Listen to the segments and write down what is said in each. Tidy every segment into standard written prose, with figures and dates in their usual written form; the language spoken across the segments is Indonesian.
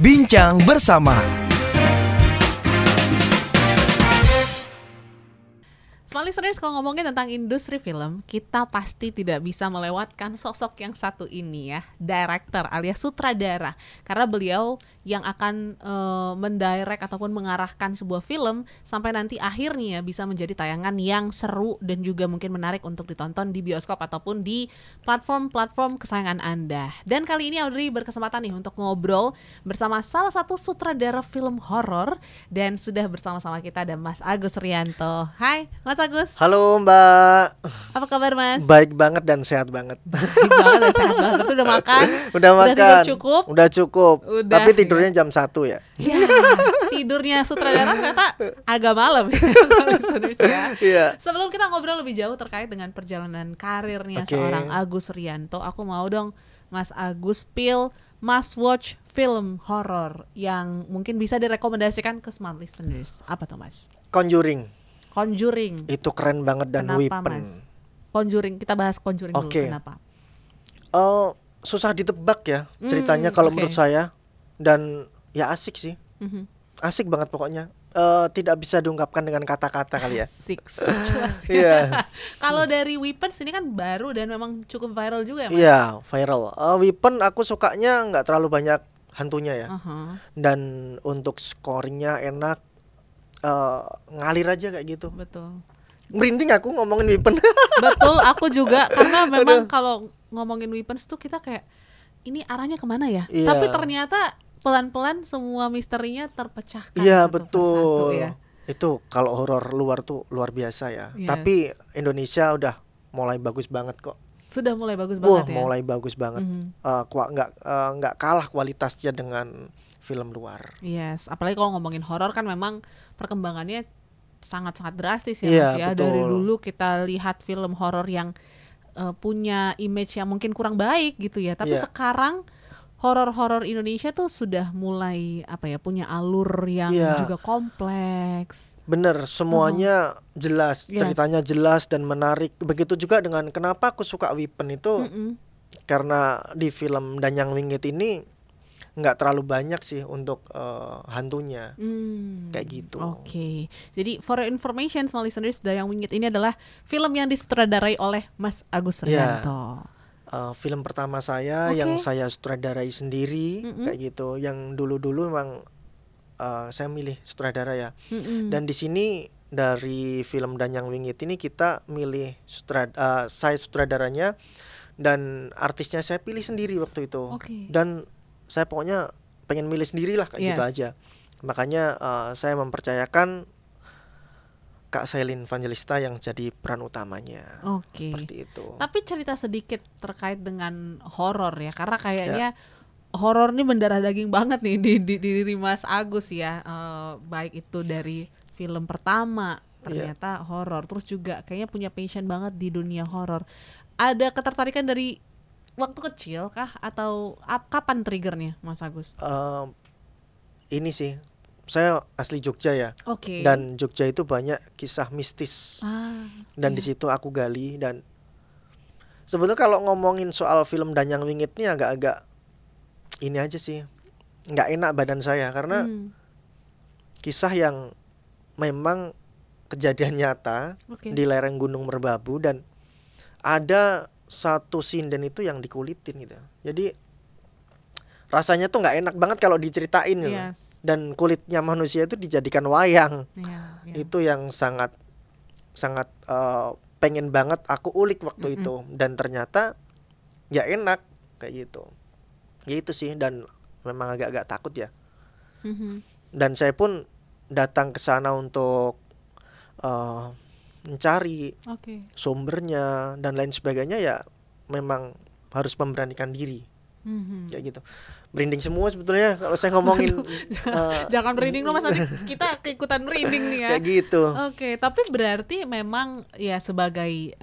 Bincang bersama. Smart listeners, kalau ngomongin tentang industri film, kita pasti tidak bisa melewatkan sosok yang satu ini ya, director alias sutradara. Karena beliau yang akan mendirect ataupun mengarahkan sebuah film sampai nanti akhirnya bisa menjadi tayangan yang seru dan juga mungkin menarik untuk ditonton di bioskop ataupun di platform-platform kesayangan Anda. Dan kali ini Audrey berkesempatan nih untuk ngobrol bersama salah satu sutradara film horor, dan sudah bersama-sama kita ada Mas Agus Rianto. Hai Mas Agus. Halo Mbak. Apa kabar Mas? Baik banget dan sehat banget. Baik banget dan sehat banget. Berarti udah makan? Udah makan. Tidur cukup? Udah cukup. Udah, tapi tidurnya jam 1 ya. Ya, tidurnya sutradara ternyata agak malam ya. Iya. Sebelum kita ngobrol lebih jauh terkait dengan perjalanan karirnya seorang Agus Rianto, aku mau dong Mas Agus spill must watch film horor yang mungkin bisa direkomendasikan ke smart listeners. Apa tuh Mas? Conjuring. Itu keren banget dan kenapa, Weapon. Mas? Conjuring, kita bahas Conjuring dulu. Kenapa? Susah ditebak ya ceritanya kalau menurut saya, dan ya asik sih. Asik banget pokoknya. Tidak bisa diungkapkan dengan kata-kata kali ya. Asik, jelas. Iya. Kalau dari Weapons ini kan baru dan memang cukup viral juga ya Mas? Iya, viral. Weapon aku sukanya nggak terlalu banyak hantunya ya. Dan untuk scoringnya enak. Ngalir aja kayak gitu. Betul. Merinding aku ngomongin Weapon. Betul, aku juga. Karena memang kalau ngomongin Weapons tuh kita kayak, ini arahnya kemana ya? Iya. Tapi ternyata pelan-pelan semua misterinya terpecahkan. Iya satu betul persatu, ya. Itu kalau horor luar tuh luar biasa ya. Yes. Tapi Indonesia udah mulai bagus banget kok. Sudah mulai bagus banget ya. Mulai bagus banget. Nggak kalah kualitasnya dengan film luar. Yes, apalagi kalau ngomongin horor kan memang perkembangannya sangat-sangat drastis ya, Iya, Mas ya. betul. Dari dulu kita lihat film horor yang punya image yang mungkin kurang baik gitu ya. Tapi Iya. sekarang horor-horor Indonesia tuh sudah mulai punya alur yang juga kompleks. Bener, semuanya jelas, Yes. ceritanya jelas dan menarik. Begitu juga dengan kenapa aku suka Weapon itu, karena di film Danyang Wingit ini nggak terlalu banyak sih untuk hantunya, kayak gitu. Oke. Jadi for your information, small listeners, Danyang Wingit ini adalah film yang disutradarai oleh Mas Agus Rianto. Film pertama saya yang saya sutradarai sendiri, kayak gitu. Yang dulu-dulu memang saya milih sutradara ya. Dan di sini dari film Danyang Wingit ini kita milih saya sutradaranya dan artisnya saya pilih sendiri waktu itu. Dan saya pokoknya pengen milih sendiri lah kayak gitu aja. Makanya saya mempercayakan Kak Selin Evangelista yang jadi peran utamanya. Seperti itu. Tapi cerita sedikit terkait dengan horor ya, karena kayaknya horor ini mendarah daging banget nih di diri Mas Agus ya. Baik itu dari film pertama ternyata horor, terus juga kayaknya punya passion banget di dunia horor. Ada ketertarikan dari waktu kecil kah atau kapan triggernya Mas Agus? Ini sih, saya asli Jogja ya. Dan Jogja itu banyak kisah mistis. Dan di situ aku gali. Dan sebetulnya kalau ngomongin soal film Danyang Wingit ini agak-agak ini aja sih, nggak enak badan saya karena kisah yang memang kejadian nyata di lereng Gunung Merbabu, dan ada satu sinden itu yang dikulitin gitu. Jadi rasanya tuh nggak enak banget kalau diceritain gitu. Dan kulitnya manusia itu dijadikan wayang. Itu yang sangat pengen banget aku ulik waktu itu, dan ternyata ya enak kayak gitu. Gitu sih, dan memang agak-agak takut ya. Dan saya pun datang ke sana untuk mencari sumbernya dan lain sebagainya, ya memang harus memberanikan diri. Kayak gitu. Merinding semua sebetulnya kalau saya ngomongin. Jangan merinding loh Mas, nanti kita keikutan merinding nih ya. Kayak gitu. Tapi berarti memang ya sebagai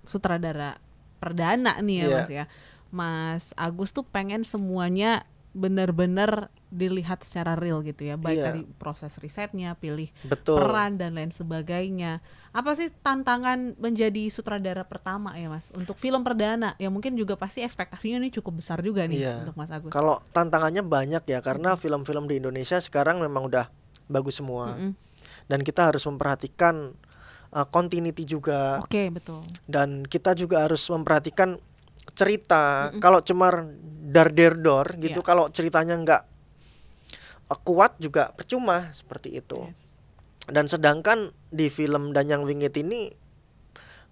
sutradara perdana nih ya Mas ya, Mas Agus tuh pengen semuanya benar-benar dilihat secara real gitu ya, baik dari proses risetnya, pilih Betul. peran dan lain sebagainya. Apa sih tantangan menjadi sutradara pertama ya Mas untuk film perdana? Ya mungkin juga pasti ekspektasinya ini cukup besar juga nih untuk Mas Agus. Kalau tantangannya banyak ya, karena film-film di Indonesia sekarang memang udah bagus semua. Dan kita harus memperhatikan continuity juga. Oke, betul. Dan kita juga harus memperhatikan cerita. Kalau cuma dar-der-dor gitu, kalau ceritanya nggak kuat juga percuma, seperti itu. Dan sedangkan di film Danyang Wingit ini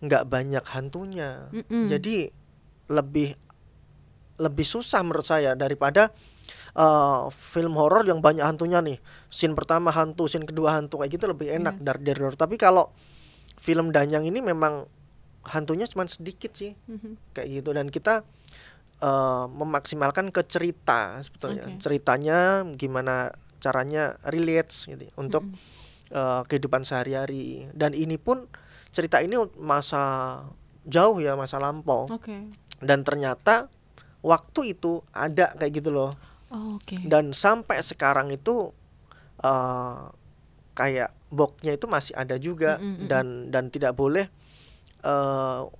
nggak banyak hantunya, jadi lebih susah menurut saya daripada film horor yang banyak hantunya nih. Scene pertama hantu, scene kedua hantu, kayak gitu lebih enak dar-der-dor. Tapi kalau film Danyang ini memang hantunya cuma sedikit sih, kayak gitu. Dan kita memaksimalkan ke cerita sebetulnya. Ceritanya gimana caranya relate gitu untuk kehidupan sehari-hari. Dan ini pun cerita ini masa jauh ya, masa lampau. Dan ternyata waktu itu ada kayak gitu loh. Dan sampai sekarang itu kayak boxnya itu masih ada juga. Dan tidak boleh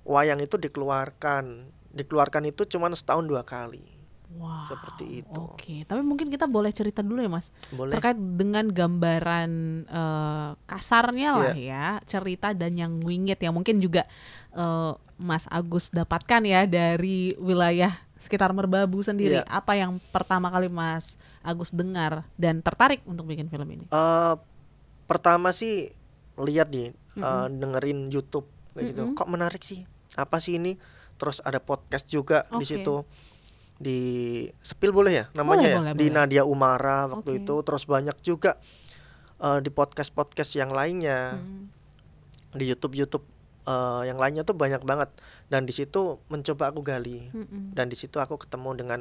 wayang itu dikeluarkan itu cuma setahun 2 kali. Seperti itu. Tapi mungkin kita boleh cerita dulu ya Mas, terkait dengan gambaran kasarnya lah ya, cerita Danyang Wingit yang mungkin juga Mas Agus dapatkan ya dari wilayah sekitar Merbabu sendiri. Apa yang pertama kali Mas Agus dengar dan tertarik untuk bikin film ini? Pertama sih lihat dengerin YouTube kayak gitu. Kok menarik sih? Apa sih ini? Terus ada podcast juga di situ. Di Sepil boleh ya namanya, boleh. Di Nadia Umara waktu itu. Terus banyak juga di podcast yang lainnya, di YouTube yang lainnya tuh banyak banget. Dan di situ mencoba aku gali. Dan di situ aku ketemu dengan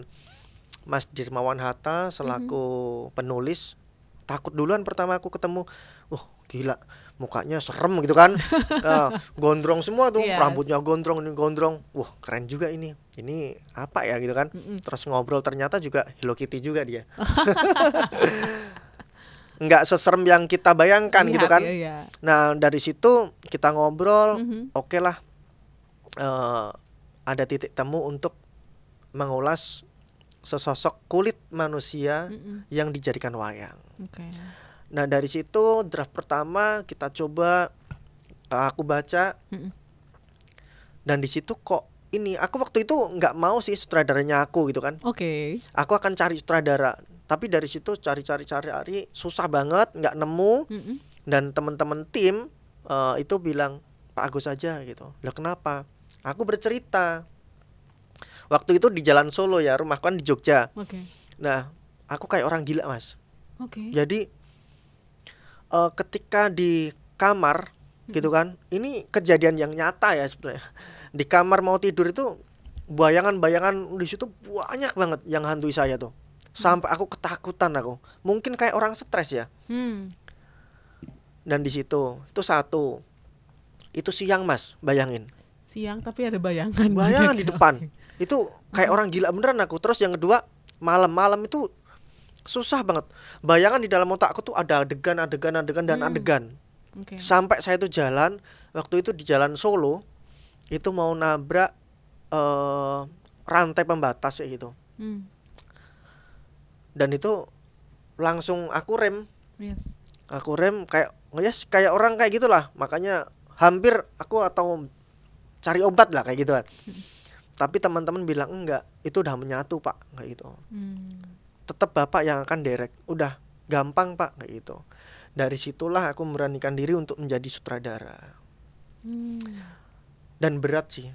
Mas Dirmawan Hatta selaku penulis. Takut duluan pertama aku ketemu, gila, mukanya serem gitu kan. Gondrong semua tuh, rambutnya gondrong, ini gondrong. Keren juga ini apa ya gitu kan. Terus ngobrol, ternyata juga Hello Kitty juga dia. Nggak seserem yang kita bayangkan gitu kan. Nah dari situ kita ngobrol, oke lah, ada titik temu untuk mengulas sesosok kulit manusia yang dijadikan wayang. Nah dari situ draft pertama kita coba, aku baca, dan di situ kok ini, aku waktu itu nggak mau sih sutradaranya aku gitu kan. Aku akan cari sutradara, tapi dari situ cari susah banget, nggak nemu. Dan teman-teman tim itu bilang Pak Agus aja gitu. Lah kenapa? Aku bercerita. Waktu itu di Jalan Solo ya, rumahku kan di Jogja. Nah aku kayak orang gila Mas. Jadi ketika di kamar gitu kan, ini kejadian yang nyata ya sebenarnya. Di kamar mau tidur itu bayangan-bayangan di situ banyak banget yang hantui saya tuh. Sampai aku ketakutan aku. Mungkin kayak orang stres ya. Dan di situ itu satu. Itu siang Mas, bayangin. Siang tapi ada bayangan. Bayangan di depan. Itu kayak orang gila beneran aku. Terus yang kedua, malam itu susah banget. Bayangan di dalam otakku tuh ada adegan dan adegan. Sampai saya tuh jalan, waktu itu di Jalan Solo, itu mau nabrak rantai pembatas ya gitu. Dan itu langsung aku rem. Aku rem kayak kayak orang kayak gitulah. Makanya hampir aku atau cari obat lah kayak gitu kan. Tapi teman-teman bilang enggak, itu udah menyatu Pak, kayak gitu. Tetap Bapak yang akan direct, udah gampang Pak, kayak gitu. Dari situlah aku memberanikan diri untuk menjadi sutradara. Dan berat sih.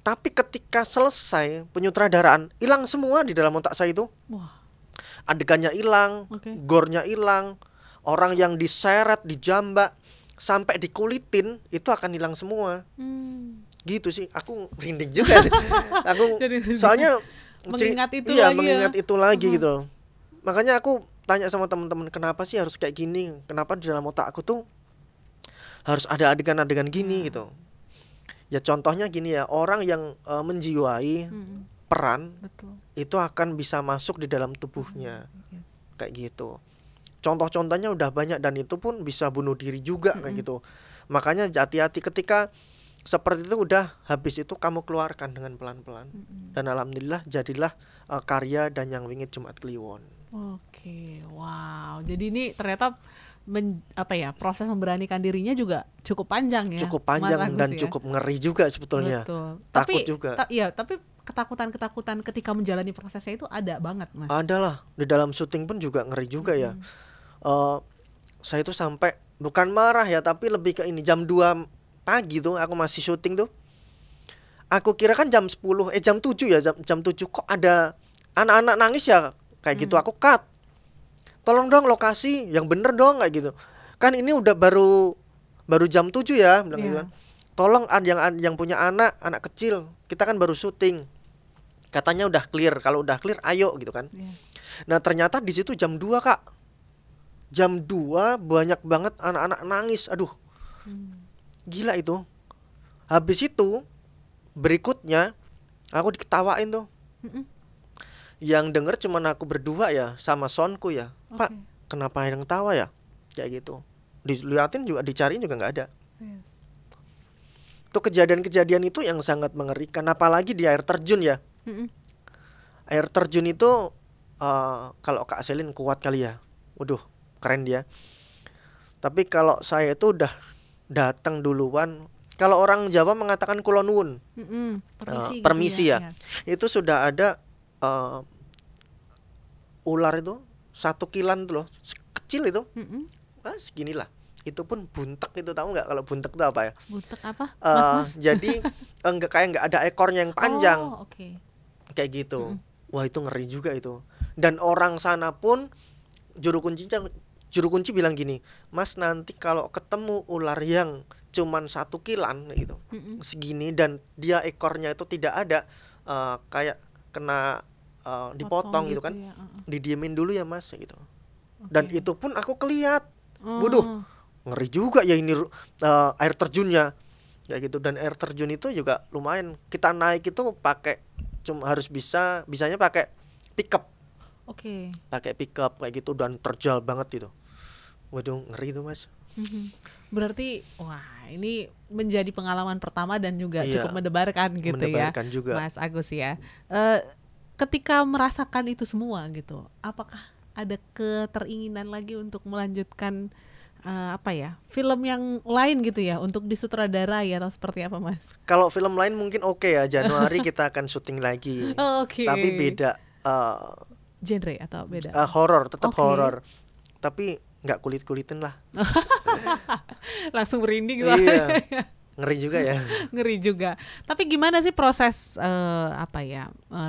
Tapi ketika selesai penyutradaraan, hilang semua di dalam otak saya itu. Adegannya hilang, gore-nya hilang, orang yang diseret, dijambak, sampai dikulitin itu akan hilang semua. Gitu sih, aku merinding juga. Aku soalnya mengingat itu mengingat itu lagi gitu. Makanya aku tanya sama teman-teman, kenapa sih harus kayak gini? Kenapa di dalam otak aku tuh harus ada adegan-adegan gini gitu? Ya contohnya gini ya, orang yang menjiwai peran itu akan bisa masuk di dalam tubuhnya. kayak gitu. Contoh-contohnya udah banyak dan itu pun bisa bunuh diri juga kayak gitu. Makanya hati-hati ketika seperti itu, udah habis itu kamu keluarkan dengan pelan-pelan. Dan alhamdulillah jadilah karya Danyang Wingit Jumat Kliwon. Oke, wow. Jadi ini ternyata proses memberanikan dirinya juga cukup panjang ya. Cukup panjang dan cukup ngeri juga sebetulnya. Betul. Takut juga. Tapi ketakutan ketika menjalani prosesnya itu ada banget, Mas. Ada lah. Di dalam syuting pun juga ngeri juga ya. Saya tuh sampai bukan marah ya, tapi lebih ke ini, jam 2 pagi tuh aku masih syuting tuh. Aku kira kan jam 7 ya, jam 7 kok ada anak-anak nangis ya kayak gitu. Aku cut. Tolong dong lokasi yang bener dong kayak gitu. Kan ini udah baru jam 7 ya, bilang gitu kan. Tolong yang punya anak kecil, kita kan baru syuting. Katanya udah clear, kalau udah clear ayo gitu kan. Nah, ternyata di situ jam 2, Kak. Jam 2 banyak banget anak-anak nangis. Aduh. Gila itu. Habis itu berikutnya aku diketawain tuh. Yang denger cuman aku berdua ya sama sonku ya. Pak, kenapa yang tawa ya? Kayak gitu. Diliatin juga, dicariin juga nggak ada. Itu kejadian-kejadian itu yang sangat mengerikan. Apalagi di air terjun ya. Air terjun itu kalau Kak Selin kuat kali ya. Waduh, keren dia. Tapi kalau saya itu udah datang duluan. Kalau orang Jawa mengatakan kulon nuwun. Permisi ya. Itu sudah ada ular itu 1 kilan tuh loh, kecil itu, seginilah. Itu pun buntek itu, tahu nggak kalau buntek itu apa ya? Buntek apa? Jadi nggak ada ekornya yang panjang. Kayak gitu. Wah, itu ngeri juga itu. Dan orang sana pun juru kunci bilang gini, Mas, nanti kalau ketemu ular yang cuman 1 kilan gitu, segini, dan dia ekornya itu tidak ada, kayak kena dipotong gitu kan, didiemin dulu ya Mas gitu. Dan itu pun aku keliat, waduh, ngeri juga ya ini air terjunnya kayak gitu. Dan air terjun itu juga lumayan, kita naik itu pakai bisanya pakai pickup. Pakai pickup kayak gitu, dan terjal banget itu. Waduh, ngeri itu Mas. Berarti wah, ini menjadi pengalaman pertama dan juga cukup mendebarkan gitu mendebarkan ya juga. Mas Agus ya. Ketika merasakan itu semua gitu, apakah ada keteringinan lagi untuk melanjutkan film yang lain gitu ya, untuk disutradarai atau seperti apa Mas? Kalau film lain mungkin ya, Januari kita akan syuting lagi. Tapi beda genre atau beda? Horor, tetap horor. Tapi nggak kulit-kulitin lah. Langsung merinding soalnya. Iya. Ngeri juga ya. Ngeri juga. Tapi gimana sih proses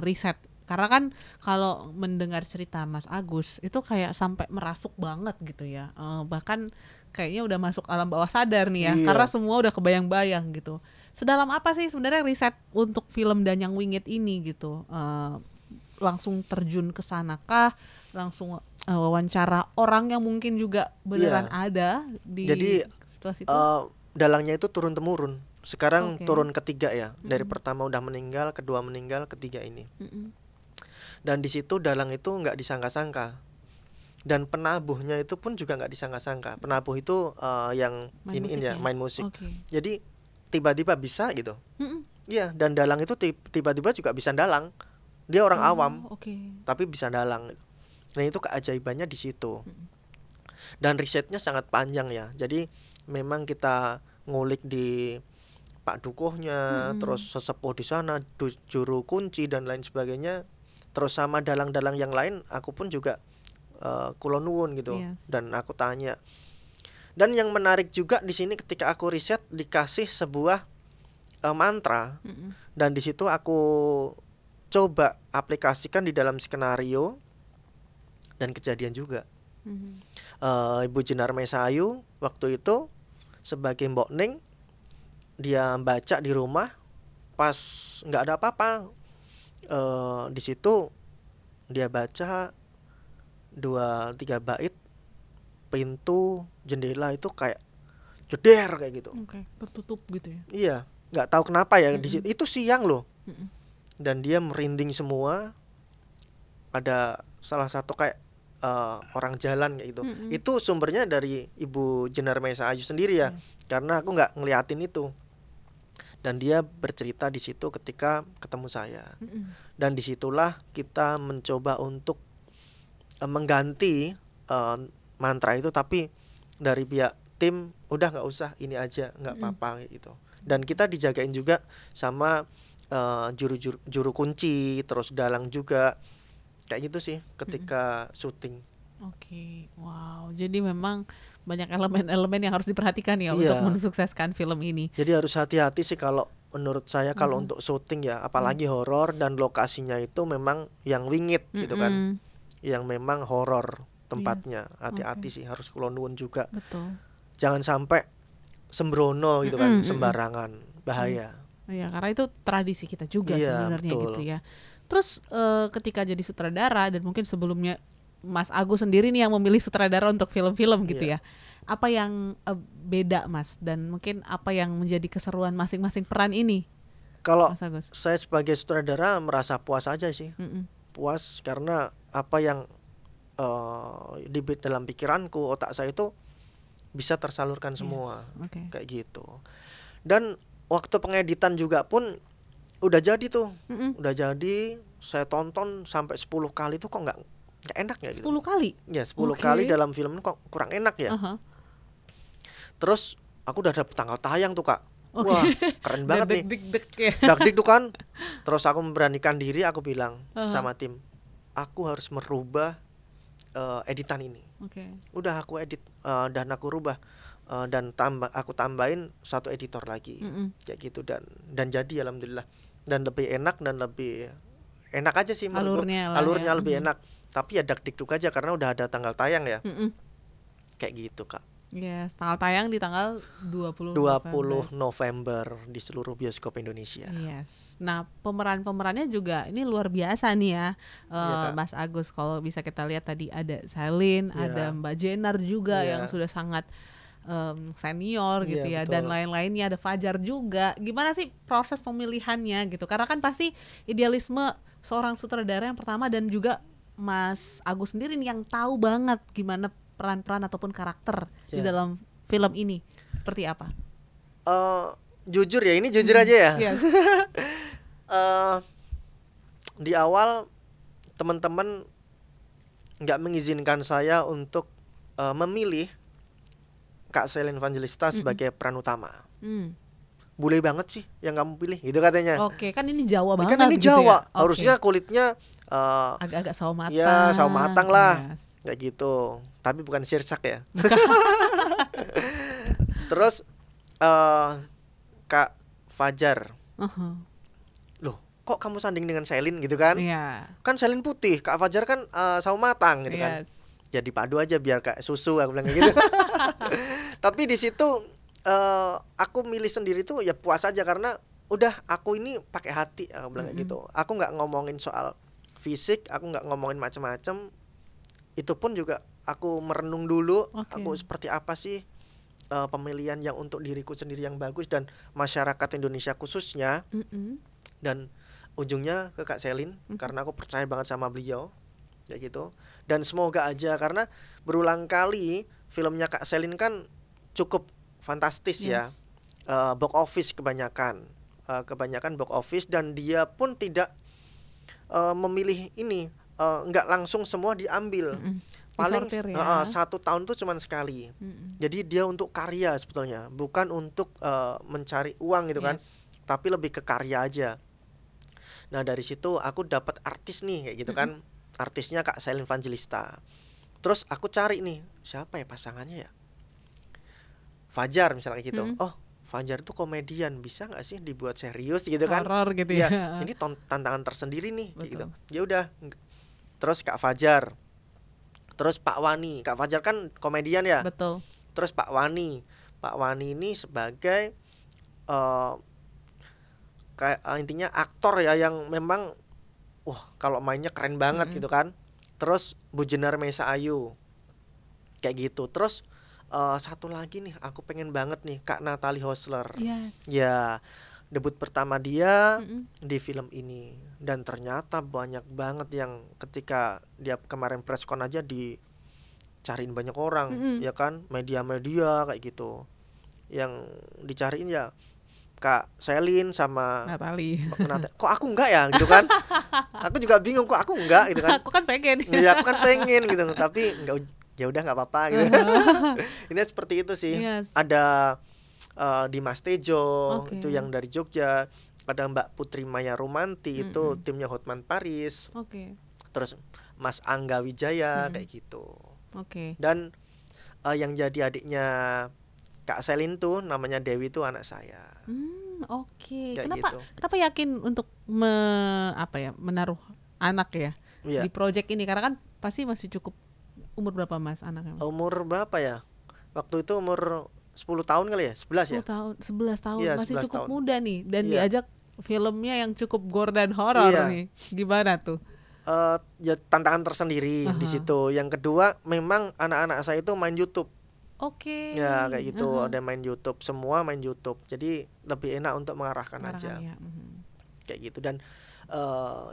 riset? Karena kan kalau mendengar cerita Mas Agus itu kayak sampai merasuk banget gitu ya. Bahkan kayaknya udah masuk alam bawah sadar nih ya. Karena semua udah kebayang-bayang gitu. Sedalam apa sih sebenarnya riset untuk film Danyang Wingit ini gitu? Langsung terjun ke sana kah? Langsung wawancara orang yang mungkin juga beneran ada di situasi itu? Dalangnya itu turun temurun. Sekarang turun ketiga ya. Dari pertama udah meninggal, kedua meninggal, ketiga ini. Dan di situ dalang itu nggak disangka-sangka. Dan penabuhnya itu pun juga nggak disangka-sangka. Penabuh itu yang main musik. Jadi tiba-tiba bisa gitu. Iya, dan dalang itu tiba-tiba juga bisa dalang. Dia orang awam, tapi bisa dalang. Nah, itu keajaibannya di situ. Dan risetnya sangat panjang ya. Jadi memang kita ngulik di Pak Dukuhnya, terus sesepuh di sana, juru kunci dan lain sebagainya. Terus sama dalang-dalang yang lain, aku pun juga kulon nuwun gitu. Dan aku tanya. Dan yang menarik juga di sini ketika aku riset dikasih sebuah mantra. Dan di situ aku coba aplikasikan di dalam skenario dan kejadian juga. Ibu Jenar Mesayu waktu itu sebagai Mbok Ning, dia baca di rumah pas nggak ada apa-apa. Di situ dia baca 2-3 bait, pintu jendela itu kayak jeder kayak gitu. Tertutup gitu ya. Iya, nggak tahu kenapa ya. Di situ itu siang loh. Dan dia merinding semua. Ada salah satu kayak orang jalan kayak gitu. Itu sumbernya dari Ibu Jenar Maesa Ayu sendiri ya. Karena aku nggak ngeliatin itu. Dan dia bercerita di situ ketika ketemu saya. Dan disitulah kita mencoba untuk mengganti mantra itu, tapi dari pihak tim udah nggak usah, ini aja nggak apa-apa gitu. Dan kita dijagain juga sama juru kunci, terus dalang juga, kayak gitu sih ketika syuting. Oke, wow. Jadi memang banyak elemen-elemen yang harus diperhatikan ya untuk mensukseskan film ini. Jadi harus hati-hati sih kalau menurut saya kalau untuk syuting ya, apalagi horor dan lokasinya itu memang yang wingit gitu kan, yang memang horor tempatnya. Hati-hati sih, harus kulonwun juga. Betul. Jangan sampai sembrono gitu kan, sembarangan, bahaya. Iya, karena itu tradisi kita juga sebenarnya gitu ya. Terus ketika jadi sutradara, dan mungkin sebelumnya Mas Agus sendiri nih yang memilih sutradara untuk film-film gitu ya. Apa yang beda Mas, dan mungkin apa yang menjadi keseruan masing-masing peran ini? Kalau saya sebagai sutradara merasa puas aja sih. Puas karena apa yang di dalam pikiranku, otak saya itu bisa tersalurkan semua. Kayak gitu. Dan waktu pengeditan juga pun udah jadi tuh. Udah jadi, saya tonton sampai 10 kali tuh kok nggak enak ya gitu. 10 kali? Ya 10 kali dalam film kok kurang enak ya. Terus aku udah dapet tanggal tayang tuh Kak. Wah keren banget nih. Dak-dik tuh kan. Terus aku memberanikan diri, aku bilang sama tim, aku harus merubah editan ini. Udah aku edit dan aku rubah, dan aku tambahin 1 editor lagi. Kayak gitu, dan jadi alhamdulillah. Dan lebih enak dan lebih enak aja sih menurutku. Alurnya lebih enak. Tapi ya dak-dikduk aja karena udah ada tanggal tayang ya. Kayak gitu Kak. Yes, tanggal tayang di tanggal 20 November di seluruh bioskop Indonesia. Yes. Nah, pemeran-pemerannya juga ini luar biasa nih ya, Mas Agus. Kalau bisa kita lihat tadi ada Selin, ada Mbak Jenar juga yang sudah sangat senior gitu ya, dan lain-lainnya, ada Fajar juga. Gimana sih proses pemilihannya gitu? Karena kan pasti idealisme seorang sutradara yang pertama, dan juga Mas Agus sendiri nih yang tahu banget gimana peran-peran ataupun karakter di dalam film ini seperti apa? Jujur ya, ini jujur aja ya. Di awal teman-teman nggak mengizinkan saya untuk memilih Kak Selin Evangelista sebagai peran utama. Boleh banget sih yang kamu pilih, gitu katanya. Oke, kan ini Jawa banget. Kan ini gitu Jawa, ya? Harusnya kulitnya agak-agak sawo matang. Ya, sawo matang lah, kayak gitu. Tapi bukan sirsak ya. Terus Kak Fajar, loh kok kamu sanding dengan Selin gitu kan? Kan Selin putih, Kak Fajar kan sawo matang gitu kan. Jadi padu aja biar kayak susu, aku bilang gitu. Tapi di situ aku milih sendiri tuh ya puas aja, karena udah aku ini pakai hati, aku bilang kayak gitu. Aku nggak ngomongin soal fisik, aku nggak ngomongin macam-macam. Itu pun juga aku merenung dulu, aku seperti apa sih pemilihan yang untuk diriku sendiri yang bagus dan masyarakat Indonesia khususnya. Dan ujungnya ke Kak Selin, karena aku percaya banget sama beliau, kayak gitu. Dan semoga aja, karena berulang kali filmnya Kak Selin kan cukup fantastis ya, box office kebanyakan box office, dan dia pun tidak memilih ini, nggak langsung semua diambil. Paling 1 tahun tuh cuman sekali. Jadi dia untuk karya sebetulnya, bukan untuk mencari uang gitu kan, tapi lebih ke karya aja. Nah dari situ aku dapat artis nih kayak gitu kan, artisnya Kak Selin Evangelista. Terus aku cari nih siapa ya pasangannya ya, Fajar misalnya gitu. Oh Fajar tuh komedian, bisa nggak sih dibuat serius gitu kan? Horor gitu ya. Ini tantangan tersendiri nih, kayak gitu. Ya udah. Terus Kak Fajar, terus Pak Wani. Kak Fajar kan komedian ya. Betul. Terus Pak Wani ini sebagai kayak intinya aktor ya, yang memang kalau mainnya keren banget gitu kan. Terus Bu Jenar Maesa Ayu, kayak gitu. Terus satu lagi nih aku pengen banget nih, Kak Natalie Hosler. Yes. Ya debut pertama dia di film ini. Dan ternyata banyak banget yang ketika dia kemarin preskon aja dicariin banyak orang, ya kan, media-media kayak gitu. Yang dicariin ya Kak Selin sama Natali. Kok aku enggak ya gitu kan? Aku juga bingung kok aku enggak gitu kan. Aku kan pengen. Iya, aku kan pengen gitu, tapi enggak, ya udah enggak apa-apa gitu. Ini seperti itu sih. Yes. Ada Dimas Tejo, itu yang dari Jogja. Ada Mbak Putri Maya Romanti, itu timnya Hotman Paris. Terus Mas Angga Wijaya kayak gitu. Dan yang jadi adiknya Kak Selin tuh namanya Dewi tuh anak saya. Kenapa yakin untuk menaruh anak ya di project ini? Karena kan pasti masih cukup. Umur berapa Mas anaknya? Umur berapa ya? Waktu itu umur 10 tahun kali ya? 11 ya? 11 tahun ya, masih 11 cukup tahun. muda nih. Dan diajak filmnya yang cukup gore dan horor nih. Gimana tuh? Ya tantangan tersendiri di situ. Yang kedua, memang anak-anak saya itu main YouTube. Ya kayak gitu, ada main YouTube, semua main YouTube. Jadi lebih enak untuk mengarahkan aja. Kayak gitu. Dan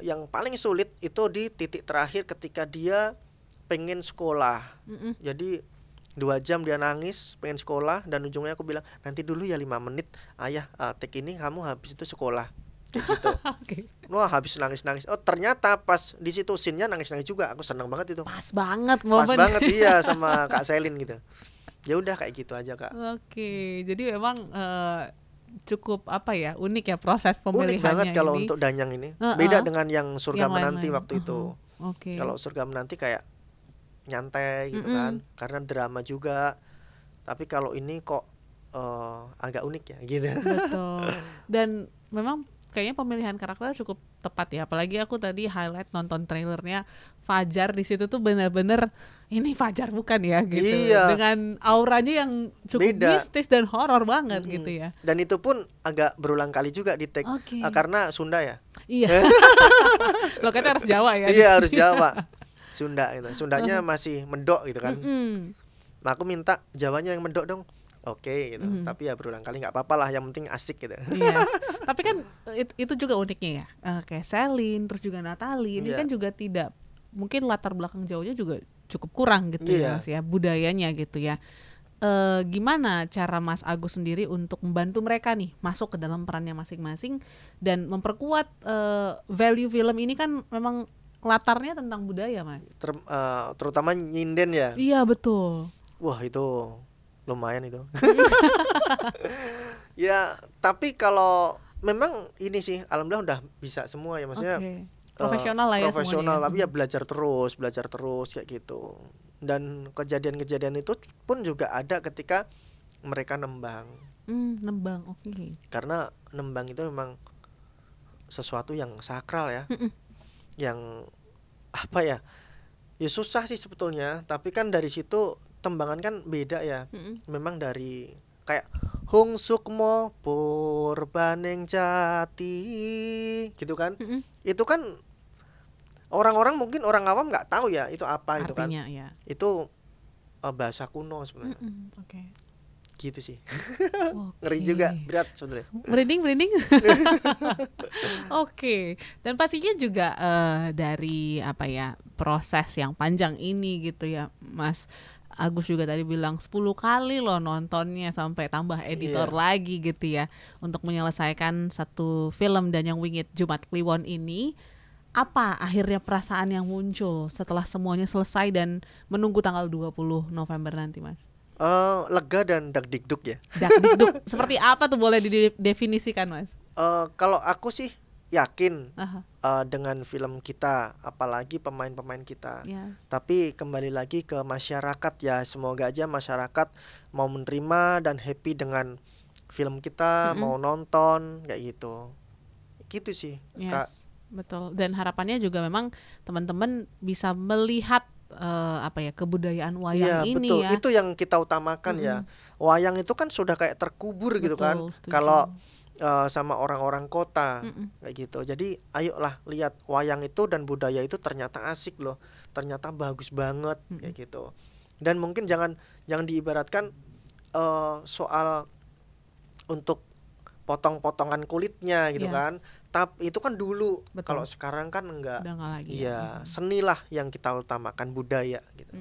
yang paling sulit itu di titik terakhir ketika dia pengen sekolah. Jadi 2 jam dia nangis pengen sekolah, dan ujungnya aku bilang nanti dulu ya 5 menit ayah, take ini kamu habis itu sekolah kayak gitu. Wah, habis nangis-nangis. Oh, ternyata pas di situ scene-nya nangis-nangis juga. Aku senang banget itu. Pas banget iya sama Kak Selin gitu. Ya udah kayak gitu aja Kak. Jadi memang cukup unik ya proses pemilihannya. Unik banget kalau ini. Untuk Danyang ini. Beda dengan yang Surga Menanti waktu itu. Kalau Surga Menanti kayak nyantai gitu kan, karena drama juga. Tapi kalau ini kok agak unik ya gitu. Betul. Dan memang kayaknya pemilihan karakter cukup tepat ya. Apalagi aku tadi highlight nonton trailernya Fajar di situ tuh benar-benar ini Fajar bukan ya gitu. Iya. Dengan auranya yang cukup mistis dan horor banget gitu ya. Dan itu pun agak berulang kali juga di take karena Sunda ya. Iya. Loketnya harus Jawa ya. Iya, harus Jawa. Sunda gitu. Sundanya masih mendok gitu kan. Nah, aku minta Jawanya yang mendok dong. Gitu. Tapi ya berulang kali nggak apa-apa lah, yang penting asik gitu. Tapi kan itu juga uniknya ya. Kayak Selin, terus juga Natali, ini kan juga tidak, mungkin latar belakang Jawanya juga cukup kurang gitu ya, budayanya gitu ya. Gimana cara Mas Agus sendiri untuk membantu mereka nih masuk ke dalam perannya masing-masing dan memperkuat value film ini? Kan memang latarnya tentang budaya Mas. Terutama nyinden ya. Iya betul. Wah, itu lumayan itu. Ya, tapi kalau memang ini sih alhamdulillah udah bisa semua ya, maksudnya profesional lah ya. Profesional, tapi ya belajar terus kayak gitu. Dan kejadian-kejadian itu pun juga ada ketika mereka nembang. Nembang, Karena nembang itu memang sesuatu yang sakral ya. Yang apa ya? Ya susah sih sebetulnya, tapi kan dari situ tembangan kan beda ya. Memang dari kayak Hung Sukmo Purbaneng Jati gitu kan. Itu kan orang-orang mungkin orang awam nggak tahu ya itu apa. Artinya, itu kan ya. Itu bahasa kuno sebenarnya. Gitu sih. Ngeri juga, berat sebenarnya. Merinding. Dan pastinya juga dari proses yang panjang ini gitu ya Mas Agus juga tadi bilang 10 kali loh nontonnya sampai tambah editor lagi gitu ya untuk menyelesaikan satu film Danyang Wingit Jumat Kliwon ini. Apa akhirnya perasaan yang muncul setelah semuanya selesai dan menunggu tanggal 20 November nanti Mas? Lega dan dak-dikduk ya. Dak-dikduk seperti apa tuh, boleh didefinisikan Mas? Kalau aku sih yakin dengan film kita, apalagi pemain-pemain kita. Tapi kembali lagi ke masyarakat ya, semoga aja masyarakat mau menerima dan happy dengan film kita, mau nonton kayak gitu. Gitu sih. Kak. Betul. Dan harapannya juga memang teman-teman bisa melihat kebudayaan wayang ini betul. Ya. Itu yang kita utamakan ya. Wayang itu kan sudah kayak terkubur gitu kan. Kalau sama orang-orang kota kayak gitu. Jadi ayolah lihat wayang itu dan budaya itu ternyata asik loh. Ternyata bagus banget kayak gitu. Dan mungkin jangan diibaratkan soal untuk potong-potongan kulitnya gitu kan. Tapi itu kan dulu. Kalau sekarang kan enggak. Udah enggak lagi. Iya, seni lah yang kita utamakan, budaya gitu.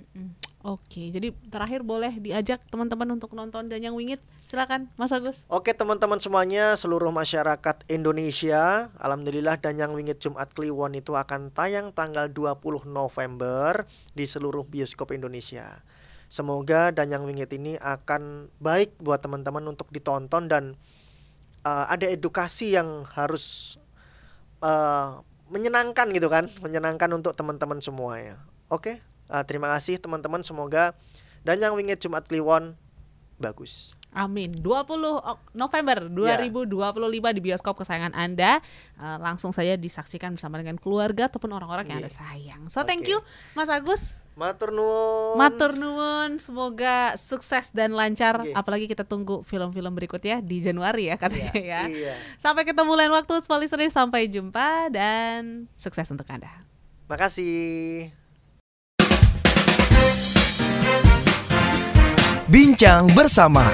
Oke, jadi terakhir boleh diajak teman-teman untuk nonton Danyang Wingit. Silakan Mas Agus. Oke teman-teman semuanya, seluruh masyarakat Indonesia, alhamdulillah Danyang Wingit Jumat Kliwon itu akan tayang tanggal 20 November di seluruh bioskop Indonesia. Semoga Danyang Wingit ini akan baik buat teman-teman untuk ditonton dan ada edukasi yang harus menyenangkan gitu kan, menyenangkan untuk teman-teman semua ya. Oke. Terima kasih teman-teman, semoga Danyang Wingit Jumat Kliwon bagus. Amin. 20 November 2025 di bioskop kesayangan Anda. Langsung saja disaksikan bersama dengan keluarga ataupun orang-orang yang Anda sayang. So thank you Mas Agus. Matur nuwun. Matur nuwun. Semoga sukses dan lancar. Apalagi kita tunggu film-film berikutnya di Januari ya katanya ya. Sampai ketemu lain waktu, Small Listener. Sampai jumpa dan sukses untuk Anda. Makasih. Bincang bersama